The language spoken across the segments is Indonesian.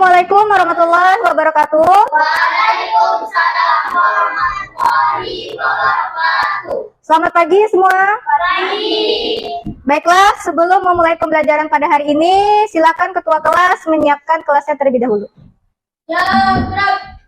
Assalamualaikum warahmatullahi wabarakatuh. Waalaikumsalam warahmatullahi wabarakatuh. Selamat pagi semua. Pagi. Baiklah, sebelum memulai pembelajaran pada hari ini, silakan ketua kelas menyiapkan kelasnya terlebih dahulu. Ya, gerak.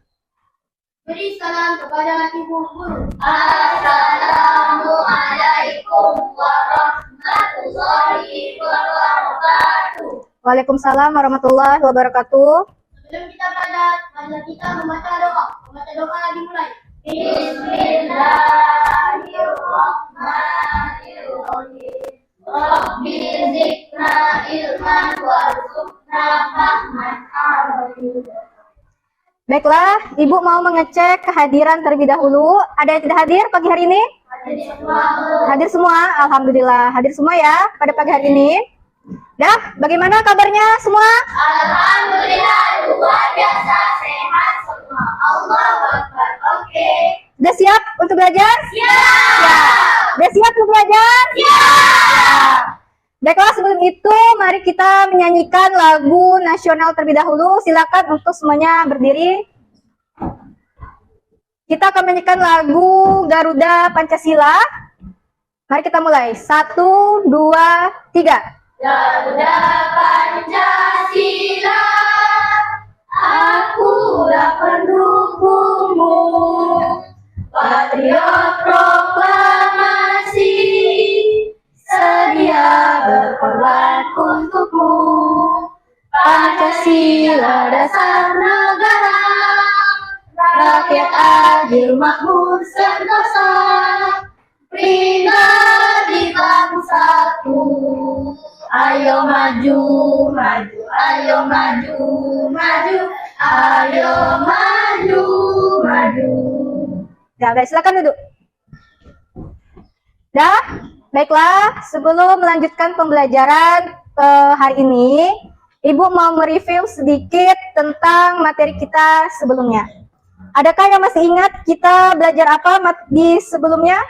Beri salam kepada ibu guru. Assalamualaikum warahmatullahi wabarakatuh. Waalaikumsalam warahmatullahi wabarakatuh. Sebelum kita belajar, mari kita membaca doa. Membaca doa dimulai. Bismillahirrahmanirrahim. Rabbi zidna ilman warzuqna fahman arifin. Baiklah, Ibu mau mengecek kehadiran terlebih dahulu. Ada yang tidak hadir pagi hari ini? Hadir semua, Alhamdulillah. Hadir semua ya pada pagi hari ini. Dah, bagaimana kabarnya semua? Alhamdulillah, luar biasa sehat semua. Allahu Akbar. Oke. Sudah siap untuk belajar? Siap. Sudah siap untuk belajar? Siap. Baiklah, sebelum itu mari kita menyanyikan lagu nasional terlebih dahulu. Silakan untuk semuanya berdiri. Kita akan menyanyikan lagu Garuda Pancasila. Mari kita mulai. 1, 2, 3. Garuda Pancasila, akulah pendukungmu. Patriot proklamasi, sedia berkorban untukmu. Pancasila dasar negara, rakyat adil makmur sentosa, pribadi bangsaku. Ayo maju, maju, ayo maju, maju, ayo maju, maju. Ya, baik, silakan duduk. Dah, baiklah, sebelum melanjutkan pembelajaran hari ini, Ibu mau mereview sedikit tentang materi kita sebelumnya. Adakah yang masih ingat kita belajar apa di sebelumnya?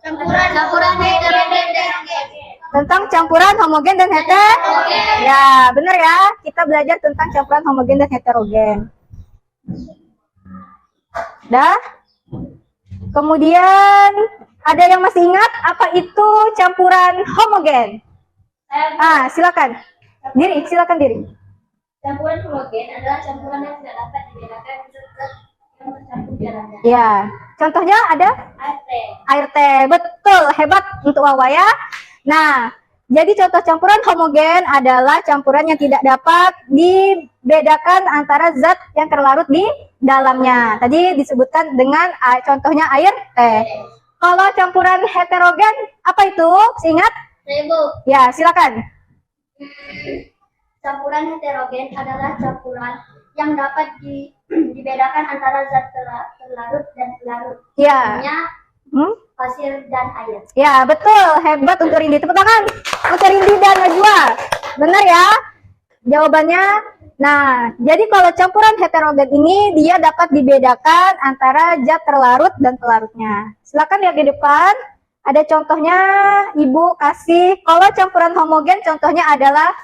Campuran heterogen. Tentang campuran homogen dan heterogen. Ya, benar ya. Kita belajar tentang campuran homogen dan heterogen. Dah. Kemudian ada yang masih ingat apa itu campuran homogen? Silakan. Silakan diri. Campuran homogen adalah campuran yang tidak dapat dibedakan zat yang tercampur di dalamnya. Ya, contohnya ada air teh. Betul, hebat untuk Wawa ya. Nah, jadi contoh campuran homogen adalah campuran yang tidak dapat dibedakan antara zat yang terlarut di dalamnya. Tadi disebutkan dengan contohnya air teh. Kalau campuran heterogen, apa itu? Ingat? Ya, silakan. Campuran heterogen adalah campuran yang dapat dibedakan antara zat terlarut dan pelarut. Ya. Pasir dan air. Ya, betul. Hebat untuk Rindi. Tepuk tangan untuk Rindi dan Najwa. Benar ya? Jawabannya. Nah, jadi kalau campuran heterogen ini dia dapat dibedakan antara zat terlarut dan pelarutnya. Silakan lihat di depan. Ada contohnya, Ibu kasih. Kalau campuran homogen contohnya adalah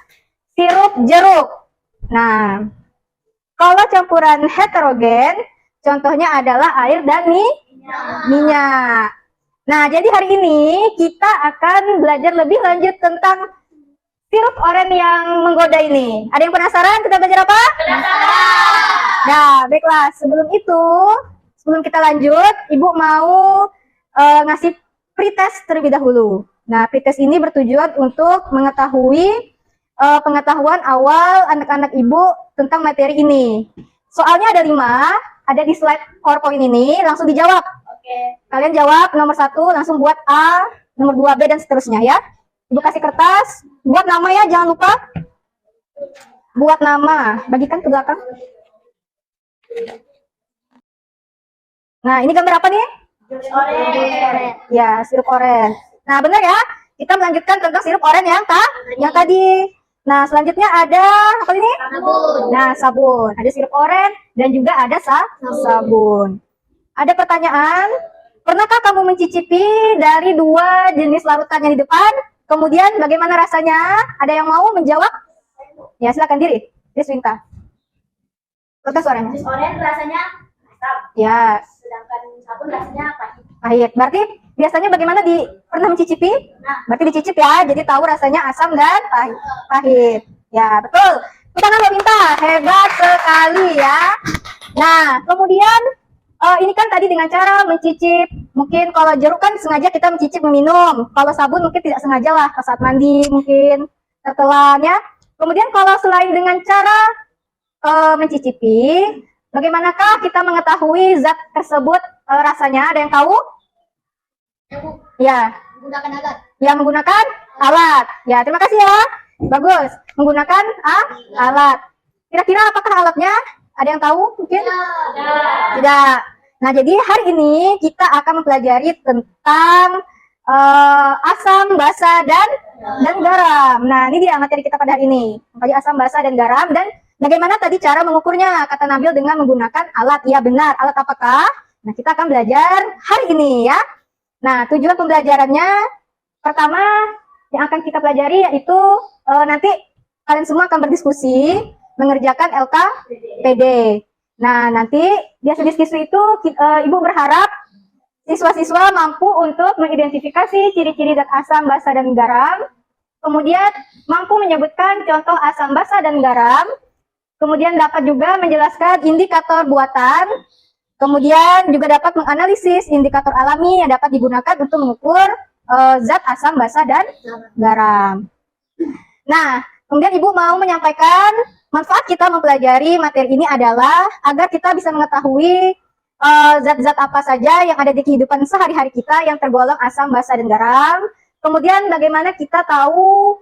sirup jeruk. Nah, kalau campuran heterogen contohnya adalah air dan minyak. Nah, jadi hari ini kita akan belajar lebih lanjut tentang sirup oren yang menggoda ini. Ada yang penasaran kita belajar apa? Penasaran. Nah, baiklah. Sebelum kita lanjut, Ibu mau ngasih pretest terlebih dahulu. Nah, pretest ini bertujuan untuk mengetahui pengetahuan awal anak-anak Ibu tentang materi ini. Soalnya ada 5, ada di slide PowerPoint ini, langsung dijawab. Kalian jawab nomor 1, langsung buat A, nomor 2 B, dan seterusnya ya. Ibu kasih kertas, buat nama ya, jangan lupa. Buat nama, bagikan ke belakang. Nah, ini gambar apa nih? Oren. Ya, sirup oren. Nah, benar ya. Kita melanjutkan tentang sirup oren yang tadi. Nah, selanjutnya ada apa ini? Sabun. Nah, sabun. Ada sirup oren dan juga ada sabun. Ada pertanyaan, pernahkah kamu mencicipi dari 2 jenis larutan yang di depan? Kemudian bagaimana rasanya? Ada yang mau menjawab? Ya, silakan Deswinta. Kuatkan suaranya. Jus oren rasanya asam, Ya, sedangkan sabun rasanya pahit. pahit. Berarti biasanya bagaimana pernah mencicipi? Nah, Berarti dicicip ya, jadi tahu rasanya asam dan pahit. Pahit. Ya, betul. Tepuk tangan Mbak Minta, hebat sekali ya. Nah, kemudian ini kan tadi dengan cara mencicip. Mungkin kalau jeruk kan sengaja kita mencicip meminum. Kalau sabun mungkin tidak sengaja lah, pas saat mandi mungkin tertelan ya. Kemudian kalau selain dengan cara mencicipi, bagaimanakah kita mengetahui zat tersebut rasanya? Ada yang tahu? ya Bu, Ya, menggunakan alat. yang menggunakan alat. Ya, terima kasih ya. Bagus. Menggunakan alat. Kira-kira apakah alatnya? Ada yang tahu mungkin? Tidak. Nah, jadi hari ini kita akan mempelajari tentang asam, basa, dan garam. Nah, ini dia materi kita pada hari ini. Mempelajari asam, basa, dan garam. Dan bagaimana tadi cara mengukurnya? Kata Nabil dengan menggunakan alat. Ya, benar. Alat apakah? Nah, kita akan belajar hari ini ya. Nah, tujuan pembelajarannya pertama yang akan kita pelajari yaitu nanti kalian semua akan berdiskusi mengerjakan LKPD. Nah, nanti di hasil diskusi itu Ibu berharap siswa-siswa mampu untuk mengidentifikasi ciri-ciri zat asam, basa, dan garam, kemudian mampu menyebutkan contoh asam, basa, dan garam, kemudian dapat juga menjelaskan indikator buatan, kemudian juga dapat menganalisis indikator alami yang dapat digunakan untuk mengukur zat asam, basa, dan garam. Nah, kemudian Ibu mau menyampaikan manfaat kita mempelajari materi ini adalah agar kita bisa mengetahui zat-zat apa saja yang ada di kehidupan sehari-hari kita yang tergolong asam, basa, dan garam. Kemudian bagaimana kita tahu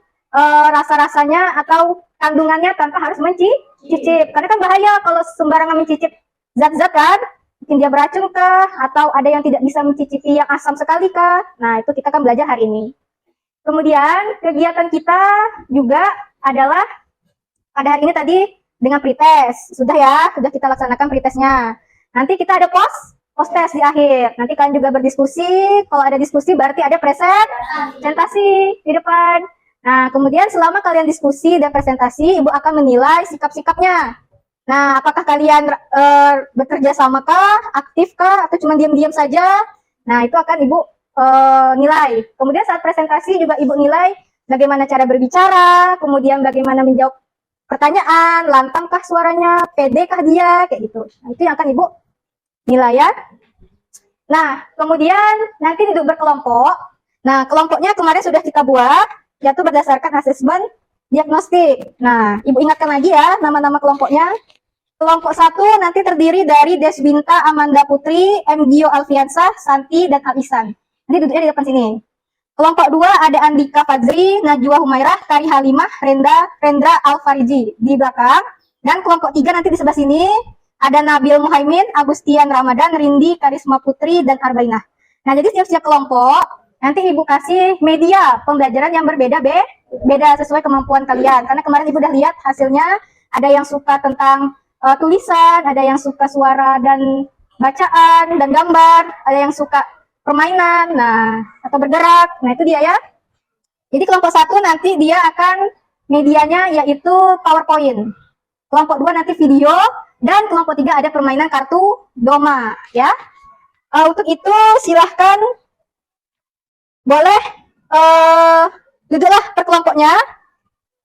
rasa-rasanya atau kandungannya tanpa harus mencicip. Karena kan bahaya kalau sembarangan mencicip zat-zat kan. Mungkin dia beracun kah? Atau ada yang tidak bisa mencicipi yang asam sekali kah? Nah, itu kita akan belajar hari ini. Kemudian kegiatan kita juga adalah pada hari ini tadi dengan pretest. Sudah ya, sudah kita laksanakan pretestnya. Nanti kita ada post test di akhir. Nanti kalian juga berdiskusi. Kalau ada diskusi berarti ada presentasi di depan. Nah, kemudian selama kalian diskusi dan presentasi, Ibu akan menilai sikap-sikapnya. Nah, apakah kalian bekerja sama kah, aktif kah, atau cuma diam-diam saja? Nah, itu akan Ibu nilai. Kemudian saat presentasi juga Ibu nilai bagaimana cara berbicara, kemudian bagaimana menjawab pertanyaan, lantang kah suaranya, pede kah dia, kayak gitu. Nah, itu yang akan Ibu nilai ya. Nah, kemudian nanti duduk berkelompok. Nah, kelompoknya kemarin sudah kita buat, yaitu berdasarkan asesmen diagnostik. Nah, Ibu ingatkan lagi ya nama-nama kelompoknya. Kelompok 1 nanti terdiri dari Desbinta Amanda Putri, M. Gio Alfiansah, Santi, dan Alisan. Nanti duduknya di depan sini. Kelompok 2 ada Andika Fadzri, Najwa Humairah, Kari Halimah, Rendra Alfariji di belakang. Dan kelompok 3 nanti di sebelah sini ada Nabil Muhaimin, Agustian Ramadan, Rindi, Karisma Putri, dan Arbainah. Nah, jadi setiap kelompok nanti Ibu kasih media pembelajaran yang beda sesuai kemampuan kalian. Karena kemarin Ibu udah lihat hasilnya, ada yang suka tentang tulisan, ada yang suka suara dan bacaan dan gambar, ada yang suka permainan, nah, atau bergerak. Nah, itu dia ya. Jadi kelompok 1 nanti dia akan medianya yaitu PowerPoint. Kelompok 2 nanti video, dan kelompok 3 ada permainan kartu doma ya. Untuk itu silahkan boleh duduklah per kelompoknya.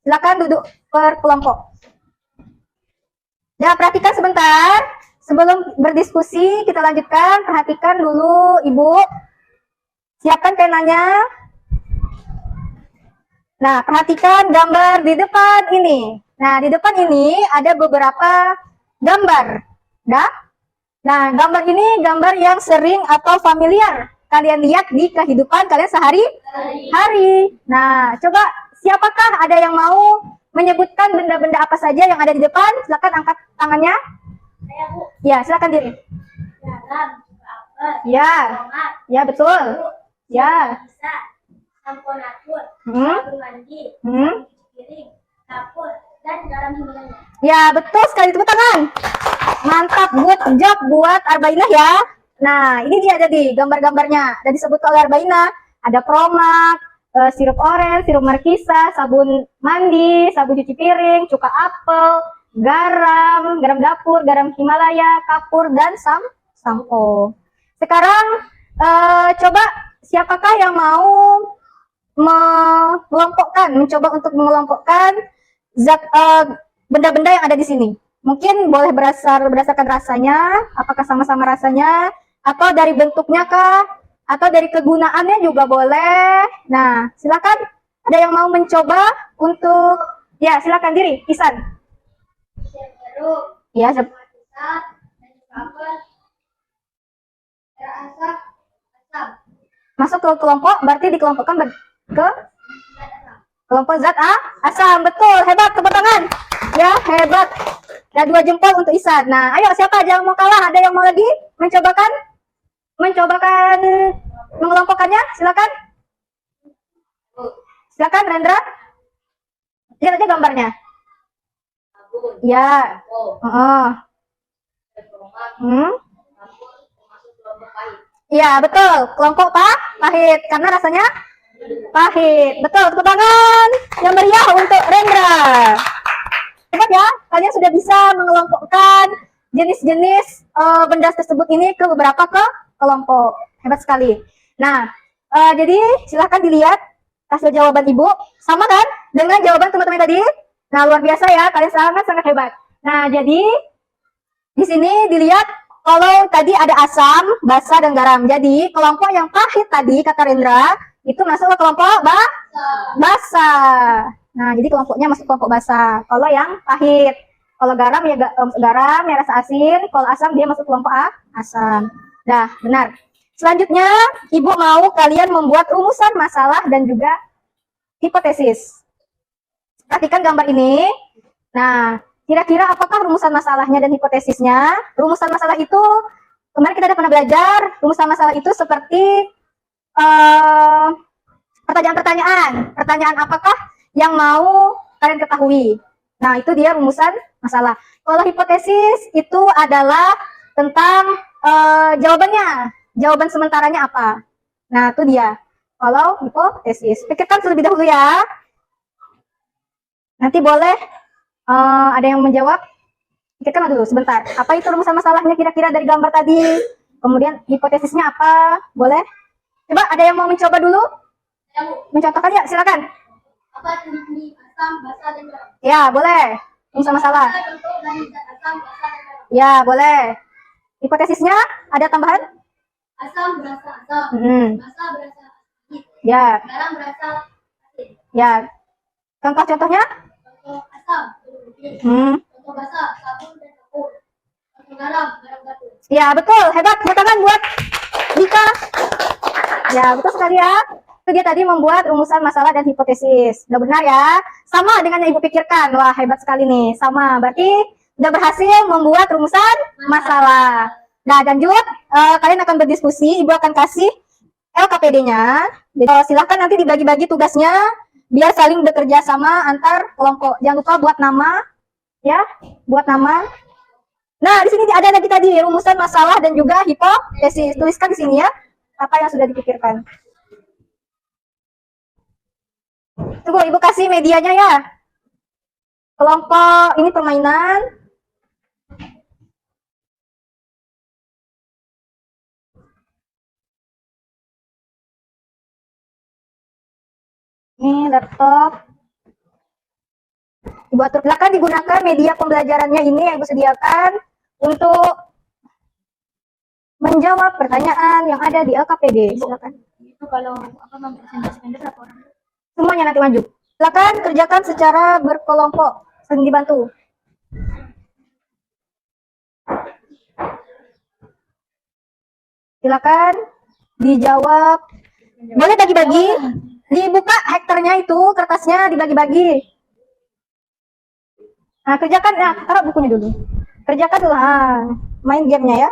Silakan duduk per kelompok. Ya, perhatikan sebentar. Sebelum berdiskusi, kita lanjutkan. Perhatikan dulu, Ibu. Siapkan penanya. Nah, perhatikan gambar di depan ini. Nah, di depan ini ada beberapa gambar. Nah, gambar ini gambar yang sering atau familiar kalian lihat di kehidupan kalian sehari-hari. Nah, coba siapakah ada yang mau menyebutkan benda-benda apa saja yang ada di depan? Silakan angkat tangannya. Saya Bu, Ya, silakan diri. garam, apel, Ya, tomat, ya betul. Ya. bisa, sampo natur, Hmm. sabun mandi, Hmm. piring, dapur, dan garam himilanya. Ya, betul sekali, tepuk tangan. Mantap, good job buat Arbainah ya. Nah, ini dia jadi gambar-gambarnya. Dan disebut oleh Arbainah, ada Promak, sirup oren, sirup markisa, sabun mandi, sabun cuci piring, cuka apel, garam, garam dapur, garam Himalaya, kapur, dan sampo. Sekarang coba siapakah yang mau mencoba untuk mengelompokkan zat benda-benda yang ada di sini. Mungkin boleh berdasarkan rasanya, apakah sama-sama rasanya, atau dari bentuknya kah, atau dari kegunaannya juga boleh. Nah, silakan. Ada yang mau mencoba untuk, ya silakan diri, Isan. Jeruk, Ya, asap, dan kapur, asap, asam, masuk ke kelompok, berarti dikelompokkan ke kelompok zat asam. Betul, hebat, tepuk tangan. Ya, hebat. Ada 2 jempol untuk Isan. Nah, ayo siapa aja yang mau kalah? Ada yang mau lagi mencobakan mengelompokkannya? Silakan. Silakan, Rendra. Lihat aja gambarnya. sabun, Ya. sampo, Hmm. termasuk kelompok pahit. Iya, betul. Kelompok pahit. Karena rasanya pahit. Betul, tepuk tangan yang meriah untuk Rendra. Hebat ya, kalian sudah bisa mengelompokkan jenis-jenis benda tersebut ini ke beberapa kelompok. Hebat sekali. Nah, jadi silahkan dilihat hasil jawaban Ibu. Sama kan dengan jawaban teman-teman tadi? Nah, luar biasa ya, kalian sangat-sangat hebat. Nah, jadi di sini dilihat kalau tadi ada asam, basa, dan garam. Jadi kelompok yang pahit tadi, kata Rendra, itu masuk ke kelompok basa. Nah, jadi kelompoknya masuk kelompok basa. Kalau yang pahit, kalau garam ya garam, ya rasa asin. Kalau asam dia masuk kelompok asam. Nah, benar. Selanjutnya, Ibu mau kalian membuat rumusan masalah dan juga hipotesis. Perhatikan gambar ini. Nah, kira-kira apakah rumusan masalahnya dan hipotesisnya? Rumusan masalah itu, kemarin kita udah pernah belajar, rumusan masalah itu seperti pertanyaan-pertanyaan. Pertanyaan apakah yang mau kalian ketahui? Nah, itu dia rumusan masalah. Kalau hipotesis itu adalah tentang jawabannya. Jawaban sementaranya apa? Nah, itu dia. Kalau hipotesis. Pikirkan terlebih dahulu ya. Nanti boleh ada yang menjawab. Pikirkan dulu sebentar. Apa itu rumusan masalahnya kira-kira dari gambar tadi? Kemudian hipotesisnya apa? Boleh? Coba ada yang mau mencoba dulu? Mencontohkan ya, silakan. Apa jenis asam, basa, dan garam? Ya, boleh. Rumusan masalah. Contoh dari zat asam, basa, dan garam. Ya, boleh. Hipotesisnya ada tambahan? Asam berasa asam, basa berasa asin, Ya, garam berasa asin. ya. Contoh-contohnya? Contoh asam, putih. Contoh basa, sabun dan kapur. Contoh garam, garam batu. Ya, betul. Hebat. Tepuk tangan buat Dika. Ya, betul sekali ya. Itu dia tadi membuat rumusan masalah dan hipotesis. Udah benar ya? Sama dengan yang Ibu pikirkan. Wah, hebat sekali nih. Sama. Berarti udah berhasil membuat rumusan masalah. Nah, lanjut. Kalian akan berdiskusi. Ibu akan kasih LKPD-nya. Jadi, silahkan nanti dibagi-bagi tugasnya. Biar saling bekerja sama antar kelompok. Jangan lupa buat nama. Ya, buat nama. Nah, di sini ada lagi tadi rumusan masalah dan juga hipotesis. Tuliskan di sini ya. Apa yang sudah dipikirkan. Tunggu, Ibu kasih medianya ya. Kelompok ini permainan. Ini laptop. Ibu atur, silakan digunakan media pembelajarannya ini yang Ibu sediakan untuk menjawab pertanyaan yang ada di LKPD. Silakan. Itu kalau apa mempresentasikan laporan. Semuanya nanti maju. Silakan kerjakan secara berkelompok. Saling dibantu. Silakan dijawab. Boleh bagi-bagi. Dibuka hektarnya itu, kertasnya dibagi-bagi. Nah, kerjakan. Nah, taruh bukunya dulu. Kerjakan dulu. Main gamenya ya.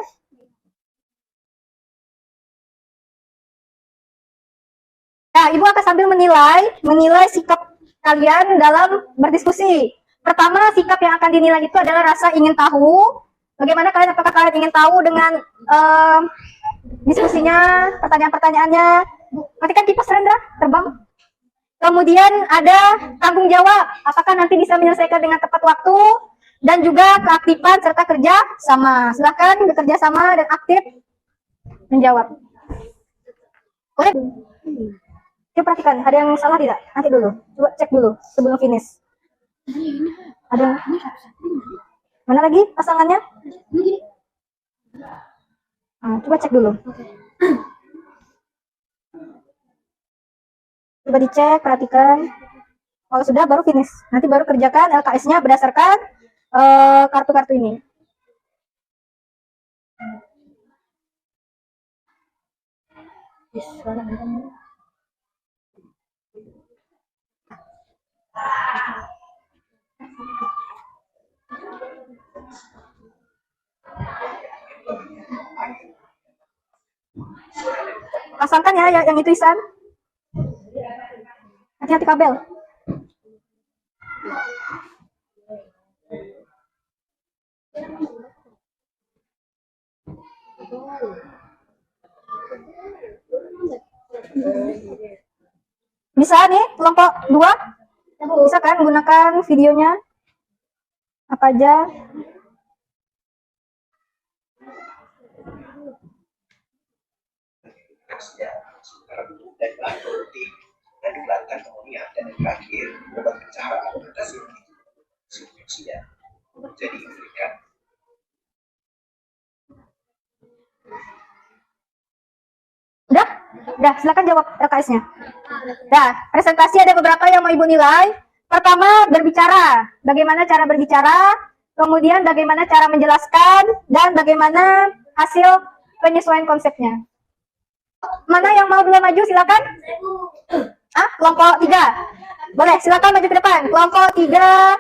Nah, Ibu akan sambil menilai sikap kalian dalam berdiskusi. Pertama, sikap yang akan dinilai itu adalah rasa ingin tahu. Bagaimana kalian, apakah kalian ingin tahu dengan diskusinya, pertanyaan-pertanyaannya. Nanti kan kipas Rendra terbang. Kemudian ada tanggung jawab. Apakah nanti bisa menyelesaikan dengan tepat waktu dan juga keaktifan serta kerja sama. Silakan bekerja sama dan aktif menjawab. Boleh? Coba perhatikan, ada yang salah tidak? Nanti dulu, coba cek dulu sebelum finish. Ada mana lagi pasangannya? Coba cek dulu. Coba dicek, perhatikan. Kalau sudah baru finish. Nanti baru kerjakan LKS-nya berdasarkan kartu-kartu ini. Pasangkan ya yang itu Isan. Hati-hati kabel. Bisa nih kelompok 2? Bisa kan gunakan videonya? Apa aja? Dan belakang kemudian dan yang terakhir beban pencahayaan atas substansia jadi memberikan Udah, silakan jawab LKS-nya. Nah, presentasi ada beberapa yang mau Ibu nilai. Pertama, berbicara. Bagaimana cara berbicara, kemudian bagaimana cara menjelaskan, dan bagaimana hasil penyesuaian konsepnya. Mana yang mau dulu maju, silakan. Kelompok 3. Boleh, silakan maju ke depan. Kelompok 3.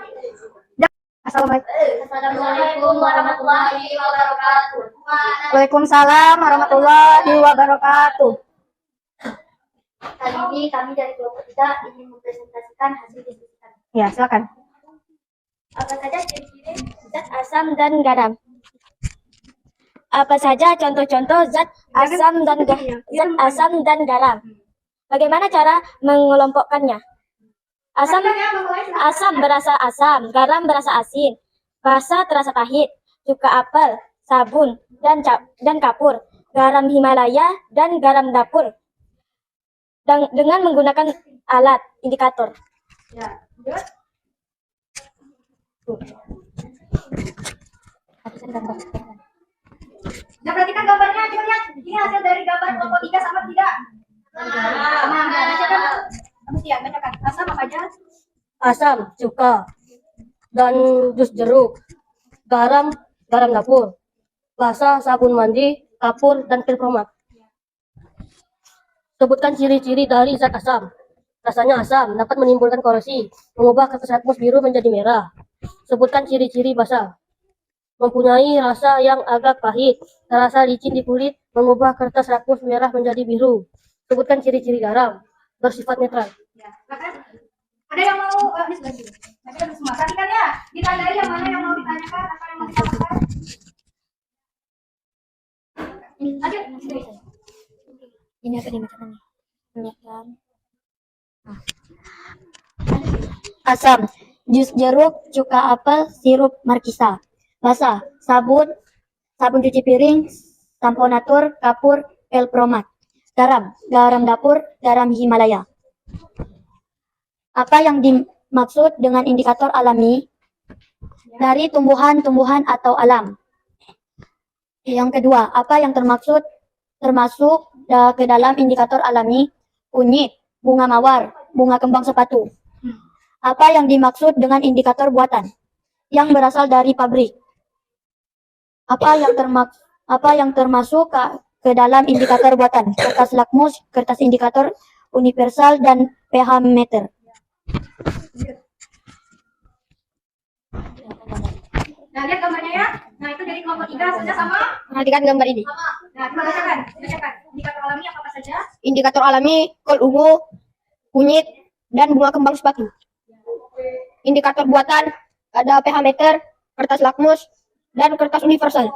Assalamualaikum warahmatullahi wabarakatuh. Waalaikumsalam warahmatullahi wabarakatuh. Kali ini kami dari kelompok 3 ingin mempresentasikan hasil diskusi kami. Ya, silakan. Apa saja ciri-ciri zat asam dan garam? Apa saja contoh-contoh zat asam dan garam? Bagaimana cara mengelompokkannya? Asam berasa asam, garam berasa asin, basa terasa pahit, cuka apel, sabun, dan kapur, garam Himalaya, dan garam dapur. Dengan menggunakan alat indikator. Nah, perhatikan gambarnya, coba lihat. Ini hasil dari gambar kelompok 3 sama tidak? Sama. Bacakan. Asam apa aja? Asam, cuka, dan jus jeruk, garam dapur, basa, sabun mandi, kapur, dan pil kromat. Sebutkan ciri-ciri dari zat asam. Rasanya asam, dapat menimbulkan korosi, mengubah kertas lakmus biru menjadi merah. Sebutkan ciri-ciri basa. Mempunyai rasa yang agak pahit, terasa licin di kulit, mengubah kertas lakmus merah menjadi biru. Sebutkan ciri-ciri garam, bersifat netral. Ada yang mau ini sebelah sini. Baca semua. Perhatikan ya. Ditandai yang mana yang mau ditanyakan, apa yang mau ditanyakan. Lanjut. Ini apa dibacakan nih? Asam, jus jeruk, cuka apel, sirup markisa. Basa, sabun cuci piring, sampo natur, kapur, pel promat. Garam dapur, garam Himalaya. Apa yang dimaksud dengan indikator alami? Dari tumbuhan-tumbuhan atau alam. Yang kedua, apa yang termasuk ke dalam indikator alami? Kunyit, bunga mawar, bunga kembang sepatu. Apa yang dimaksud dengan indikator buatan? Yang berasal dari pabrik. Apa yang termasuk ke dalam indikator buatan? Kertas lakmus, kertas indikator universal, dan pH meter. Nah, lihat gambarnya ya. Nah, itu dari kelompok 3 saja sama. Perhatikan gambar ini. Nah, coba bacakan. Indikator alami apa saja? Indikator alami kol ungu, kunyit, dan bunga kembang sepatu. Indikator buatan ada pH meter, kertas lakmus, dan kertas universal.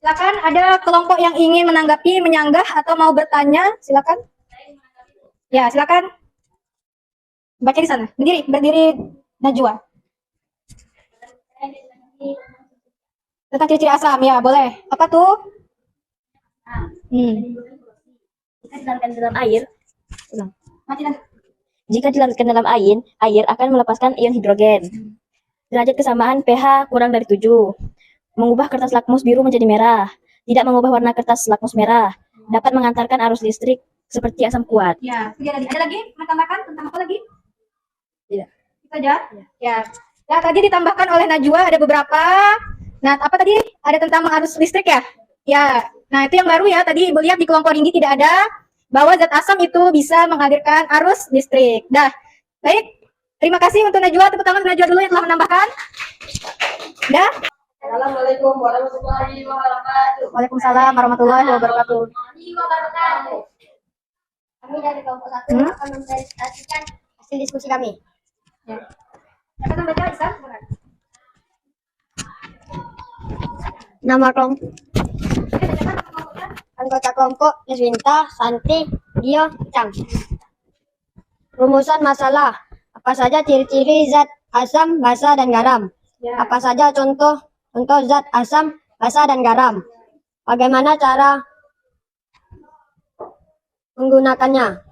Silakan, ada kelompok yang ingin menanggapi, menyanggah, atau mau bertanya, silakan. Ya, silakan. Baca di sana. Berdiri Najwa. Tentang ciri-ciri asam, ya boleh. Apa tuh? Hmm. Jika dilarutkan dalam air, ulang. Mati dah. Jika dilarutkan dalam air akan melepaskan ion hidrogen. Derajat kesamaan pH kurang dari 7. Mengubah kertas lakmus biru menjadi merah. Tidak mengubah warna kertas lakmus merah. Dapat mengantarkan arus listrik seperti asam kuat. Ya, tiga lagi. Ada lagi? Mau tambahkan tentang apa lagi? Tidak. Itu aja? Ya. Nah, tadi ditambahkan oleh Najwa ada beberapa. Nah, apa tadi? Ada tentang arus listrik ya? Ya. Nah, itu yang baru ya. Tadi Ibu lihat di kelompok ringgi tidak ada bahwa zat asam itu bisa mengalirkan arus listrik. Dah. Baik. Terima kasih untuk Najwa. Tepuk tangan untuk Najwa dulu yang telah menambahkan. Dah. Assalamualaikum warahmatullahi wabarakatuh. Waalaikumsalam warahmatullahi wabarakatuh. Kami dari kelompok 1 akan mempresentasikan hasil diskusi kami. Ya. Silakan baca, Isa. Nama kelompok anggota kelompok Neswinta, Santi, Gio, Cang. Rumusan masalah. Apa saja ciri-ciri zat asam, basa, dan garam? Ya. Apa saja contoh zat asam, basa, dan garam? Bagaimana cara menggunakannya?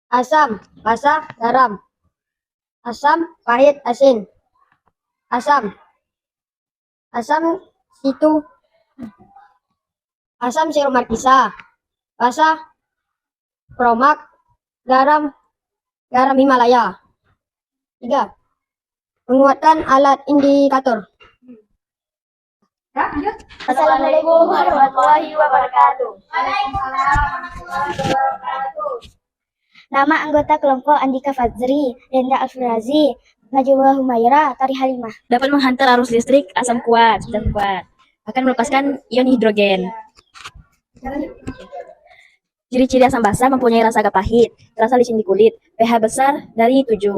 Asam, basa, garam. Asam, pahit, asin. Asam situ. Asam sirup markisa. Basa, kromak. Garam Himalaya. 3. Menguatkan alat indikator. Ya, lanjut. Assalamualaikum warahmatullahi wabarakatuh. Nama anggota kelompok Andika Fadzri, Rendra Alfirazi, Najwa Humaira, Tari Halimah. Dapat menghantar arus listrik asam kuat, zat kuat. Akan melepaskan ion hidrogen. Ciri-ciri asam basa mempunyai rasa agak pahit, terasa licin di kulit, pH besar dari 7.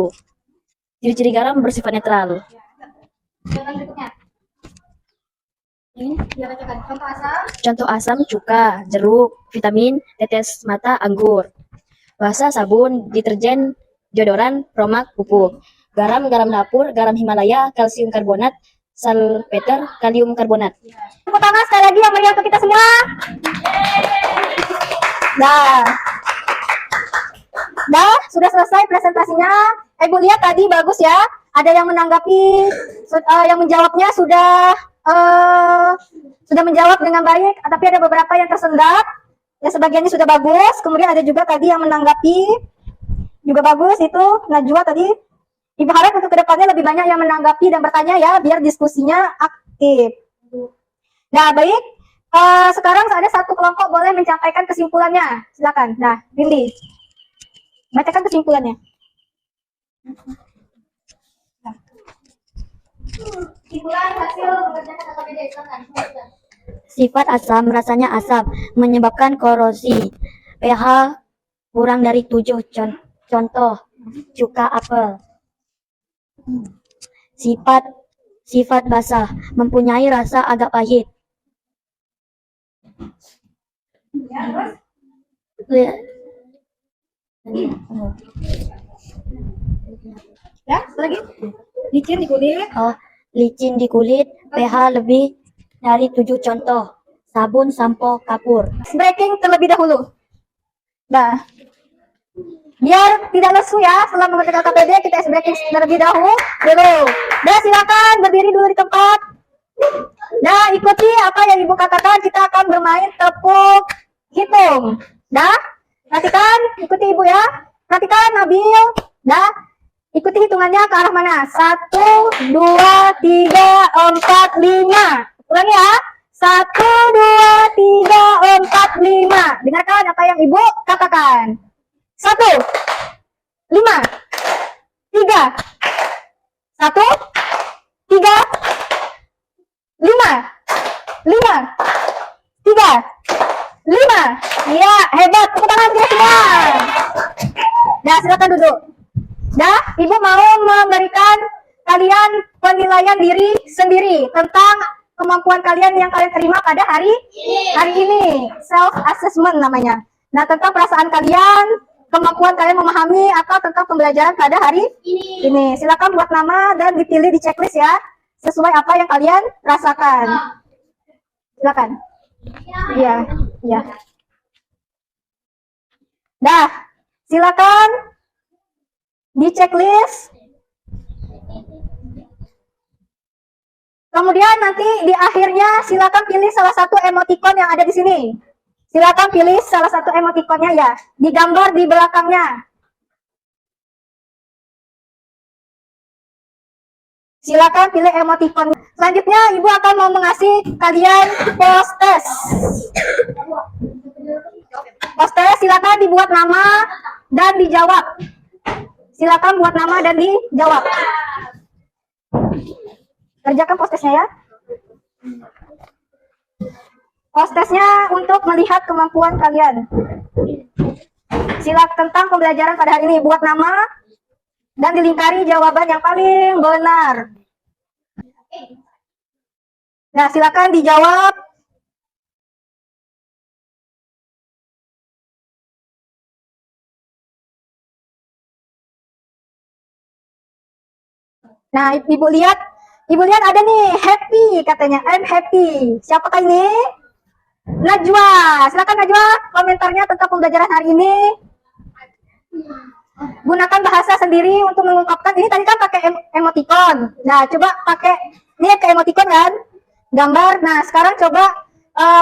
Ciri-ciri garam bersifat netral. Yang berikutnya. Ini dia bacakan. Contoh asam. Contoh asam cuka, jeruk, vitamin, tetes mata, anggur. Basa sabun, deterjen, deodoran, promak, pupuk. Garam dapur, garam Himalaya, kalsium karbonat, salpeter, kalium karbonat. Tepuk tangan sekali lagi yang meriah untuk kita semua. Dah, sudah selesai presentasinya. Ibu lihat tadi bagus ya. Ada yang menanggapi, yang menjawabnya sudah menjawab dengan baik, tapi ada beberapa yang tersendat. Ya sebagiannya sudah bagus. Kemudian ada juga tadi yang menanggapi juga bagus itu Najwa tadi. Ibu harap untuk kedepannya lebih banyak yang menanggapi dan bertanya ya, biar diskusinya aktif. Nah baik, sekarang ada satu kelompok boleh menyampaikan kesimpulannya. Silakan. Nah, Rindi, bacakan kesimpulannya. Kesimpulan hasil mengerjakan KKBD, silakan. Sifat asam, rasanya asam, menyebabkan korosi. pH kurang dari 7. Contoh, cuka apel. Sifat basa, mempunyai rasa agak pahit. Ya, apa lagi? Licin di kulit. Licin di kulit, pH lebih dari 7. Contoh, sabun, sampo, kapur. Breaking terlebih dahulu. Nah, biar tidak lesu ya setelah mengerjakan KPD, kita ice breaking terlebih dahulu. Dah, silakan berdiri dulu di tempat. Nah, ikuti apa yang Ibu katakan. Kita akan bermain tepuk hitung. Dah, perhatikan, ikuti Ibu ya. Perhatikan Nabil. Dah, ikuti hitungannya ke arah mana? 1, 2, 3, 4, 5. Ulangi ya. 1, 2, 3, 4, 5. Dengarkan apa yang Ibu katakan. 1, 5, 3, 1, 3, 5, 5, 3, 5. Iya, hebat. Tepuk tangan kita semua. Dah, silakan duduk. Dah, Ibu mau memberikan kalian penilaian diri sendiri tentang kemampuan kalian yang kalian terima pada hari ini. Self assessment namanya. Nah, tentang perasaan kalian, kemampuan kalian memahami atau tentang pembelajaran pada hari ini. Silakan buat nama dan dipilih di checklist ya. sesuai apa yang kalian rasakan. Silakan. Iya, iya. Dah, silakan di checklist. Kemudian nanti di akhirnya silakan pilih salah satu emoticon yang ada di sini. Silakan pilih salah satu emoticonnya ya, digambar di belakangnya. Silakan pilih emoticon. Selanjutnya Ibu akan mau mengasih kalian post test. Post test silakan dibuat nama dan dijawab. Silakan buat nama dan dijawab. Kerjakan post testnya ya. Post testnya untuk melihat kemampuan kalian. Silakan tentang pembelajaran pada hari ini, buat nama dan dilingkari jawaban yang paling benar. Nah, silakan dijawab. Nah, Ibu lihat ada nih, happy katanya. I'm happy. Siapakah ini? Najwa. Silakan Najwa, komentarnya tentang pembelajaran hari ini. Gunakan bahasa sendiri untuk mengungkapkan. Ini tadi kan pakai emoticon. Nah, coba pakai, ini ke emoticon kan? Gambar. Nah, sekarang coba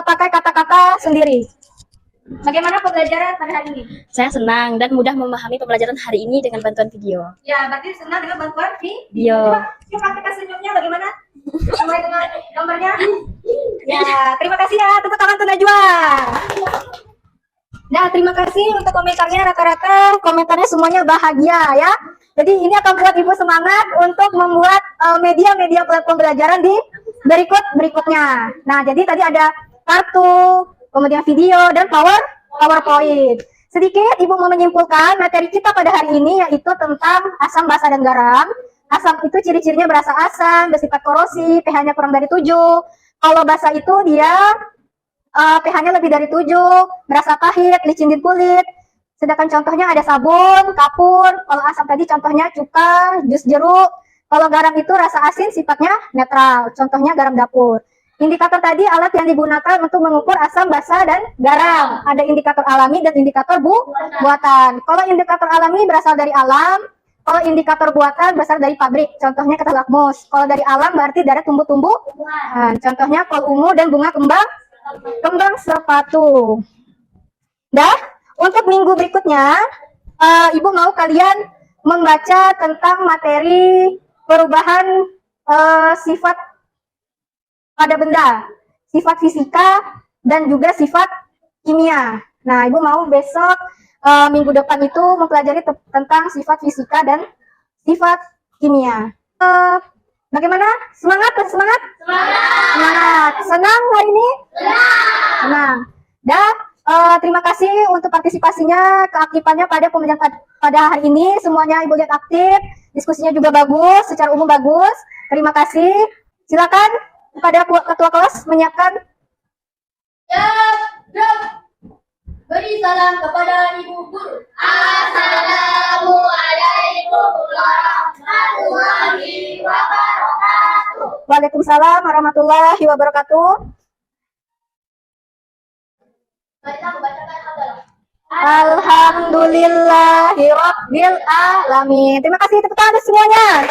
pakai kata-kata sendiri. Bagaimana pembelajaran pada hari ini? Saya senang dan mudah memahami pembelajaran hari ini dengan bantuan video. Ya, berarti senang dengan bantuan Video. Coba kita senyumnya bagaimana? Mulai dengan gambarnya. Ya, terima kasih ya. Tepuk tangan untuk Najwa. Nah, terima kasih untuk komentarnya, rata-rata komentarnya semuanya bahagia ya. Jadi ini akan buat Ibu semangat untuk membuat media-media platform pembelajaran di berikutnya. Nah, jadi tadi ada kartu, kemudian video, dan PowerPoint. Sedikit Ibu mau menyimpulkan materi kita pada hari ini yaitu tentang asam, basa, dan garam. Asam itu ciri-cirinya berasa asam, bersifat korosi, pH-nya kurang dari 7. Kalau basa itu dia pH-nya lebih dari 7, berasa pahit, licin di kulit. Sedangkan contohnya ada sabun, kapur. Kalau asam tadi contohnya cuka, jus jeruk. Kalau garam itu rasa asin, sifatnya netral. Contohnya garam dapur. Indikator tadi alat yang digunakan untuk mengukur asam, basa, dan garam. Ada indikator alami dan indikator buatan. Kalau indikator alami berasal dari alam, kalau indikator buatan berasal dari pabrik. Contohnya kata lakmus. Kalau dari alam berarti dari tumbuh-tumbuhan. Contohnya kol ungu dan bunga kembang sepatu. Dah, untuk minggu berikutnya, Ibu mau kalian membaca tentang materi perubahan sifat pada benda, sifat fisika, dan juga sifat kimia. Nah, Ibu mau besok minggu depan itu mempelajari tentang sifat fisika dan sifat kimia. Bagaimana? Semangat? Semangat? Semangat. Senang hari ini? Senang. Dah, terima kasih untuk partisipasinya, keaktifannya pada pembelajaran pada hari ini. Semuanya Ibu lihat aktif, diskusinya juga bagus, secara umum bagus. Terima kasih. Silakan kepada ketua kelas menyiapkan. Beri salam kepada Ibu Guru. Assalamualaikum warahmatullahi wabarakatuh. Waalaikumsalam warahmatullahi wabarakatuh. Alhamdulillahirabbil alamin. Terima kasih tepuk tangan semuanya.